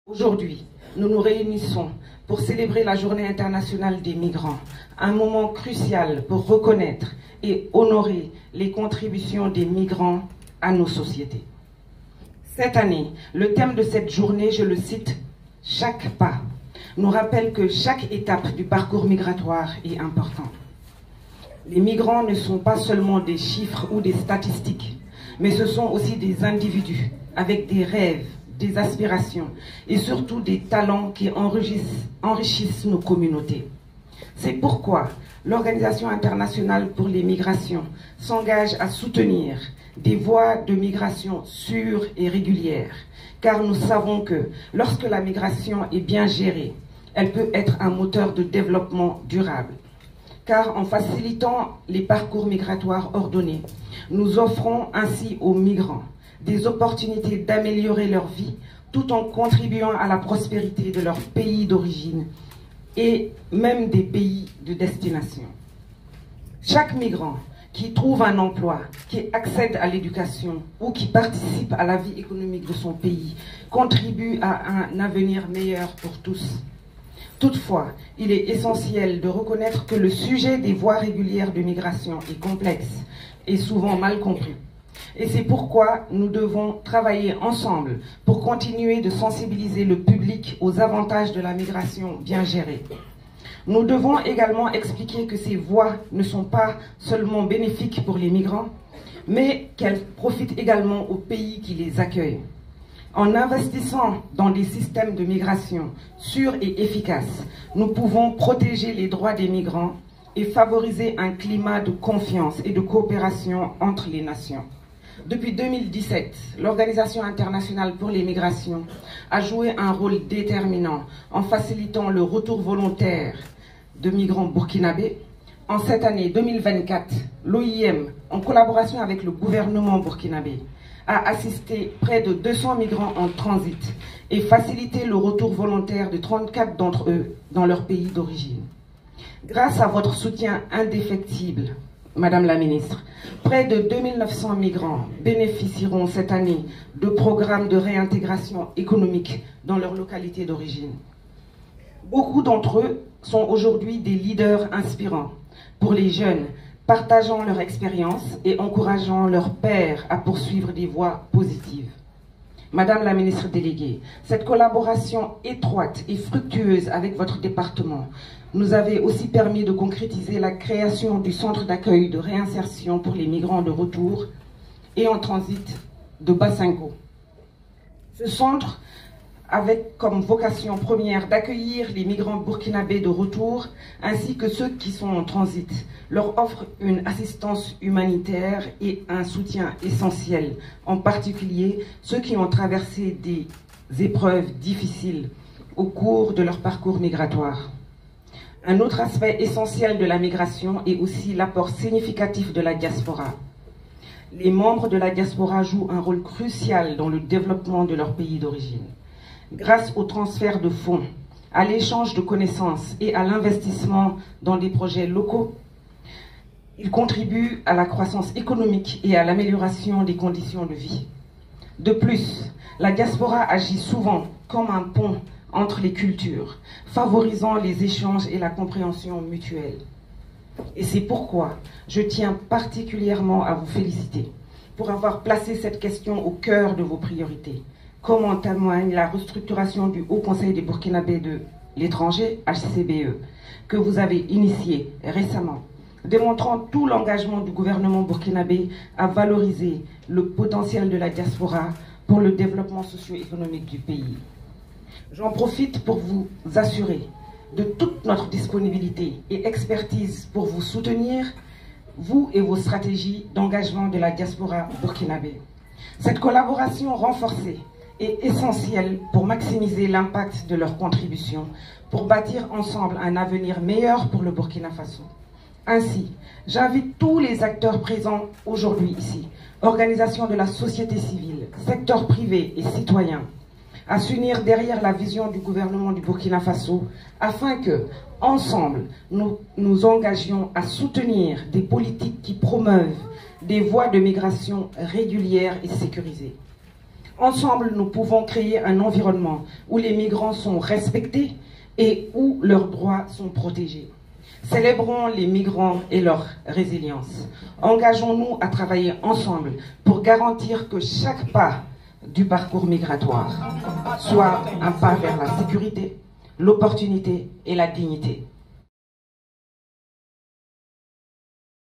Aujourd'hui, nous nous réunissons pour célébrer la Journée internationale des migrants, un moment crucial pour reconnaître et honorer les contributions des migrants à nos sociétés. Cette année, le thème de cette journée, je le cite, « Chaque pas », nous rappelle que chaque étape du parcours migratoire est importante. Les migrants ne sont pas seulement des chiffres ou des statistiques, mais ce sont aussi des individus avec des rêves, des aspirations et surtout des talents qui enrichissent nos communautés. C'est pourquoi l'Organisation internationale pour les migrations s'engage à soutenir des voies de migration sûres et régulières, car nous savons que lorsque la migration est bien gérée, elle peut être un moteur de développement durable. Car en facilitant les parcours migratoires ordonnés, nous offrons ainsi aux migrants des opportunités d'améliorer leur vie tout en contribuant à la prospérité de leur pays d'origine et même des pays de destination. Chaque migrant qui trouve un emploi, qui accède à l'éducation ou qui participe à la vie économique de son pays contribue à un avenir meilleur pour tous. Toutefois, il est essentiel de reconnaître que le sujet des voies régulières de migration est complexe et souvent mal compris. Et c'est pourquoi nous devons travailler ensemble pour continuer de sensibiliser le public aux avantages de la migration bien gérée. Nous devons également expliquer que ces voies ne sont pas seulement bénéfiques pour les migrants, mais qu'elles profitent également aux pays qui les accueillent. En investissant dans des systèmes de migration sûrs et efficaces, nous pouvons protéger les droits des migrants et favoriser un climat de confiance et de coopération entre les nations. Depuis 2017, l'Organisation internationale pour les migrations a joué un rôle déterminant en facilitant le retour volontaire de migrants burkinabés. En cette année 2024, l'OIM, en collaboration avec le gouvernement burkinabé, a assisté près de 200 migrants en transit et facilité le retour volontaire de 34 d'entre eux dans leur pays d'origine. Grâce à votre soutien indéfectible, Madame la Ministre, près de 2900 migrants bénéficieront cette année de programmes de réintégration économique dans leur localité d'origine. Beaucoup d'entre eux sont aujourd'hui des leaders inspirants pour les jeunes, partageant leur expérience et encourageant leurs pairs à poursuivre des voies positives. Madame la ministre déléguée, cette collaboration étroite et fructueuse avec votre département nous avait aussi permis de concrétiser la création du centre d'accueil de réinsertion pour les migrants de retour et en transit de Bassingo. Ce centre avec comme vocation première d'accueillir les migrants burkinabés de retour ainsi que ceux qui sont en transit, leur offre une assistance humanitaire et un soutien essentiel, en particulier ceux qui ont traversé des épreuves difficiles au cours de leur parcours migratoire. Un autre aspect essentiel de la migration est aussi l'apport significatif de la diaspora. Les membres de la diaspora jouent un rôle crucial dans le développement de leur pays d'origine. Grâce au transfert de fonds, à l'échange de connaissances et à l'investissement dans des projets locaux, ils contribuent à la croissance économique et à l'amélioration des conditions de vie. De plus, la diaspora agit souvent comme un pont entre les cultures, favorisant les échanges et la compréhension mutuelle. Et c'est pourquoi je tiens particulièrement à vous féliciter pour avoir placé cette question au cœur de vos priorités, comme en témoigne la restructuration du Haut Conseil des Burkinabés de l'étranger, HCBE, que vous avez initié récemment, démontrant tout l'engagement du gouvernement burkinabé à valoriser le potentiel de la diaspora pour le développement socio-économique du pays. J'en profite pour vous assurer de toute notre disponibilité et expertise pour vous soutenir, vous et vos stratégies d'engagement de la diaspora burkinabé. Cette collaboration renforcée est essentielle pour maximiser l'impact de leurs contributions, pour bâtir ensemble un avenir meilleur pour le Burkina Faso. Ainsi, j'invite tous les acteurs présents aujourd'hui ici, organisations de la société civile, secteur privé et citoyens, à s'unir derrière la vision du gouvernement du Burkina Faso afin que, ensemble, nous nous engagions à soutenir des politiques qui promeuvent des voies de migration régulières et sécurisées. Ensemble, nous pouvons créer un environnement où les migrants sont respectés et où leurs droits sont protégés. Célébrons les migrants et leur résilience. Engageons-nous à travailler ensemble pour garantir que chaque pas du parcours migratoire soit un pas vers la sécurité, l'opportunité et la dignité.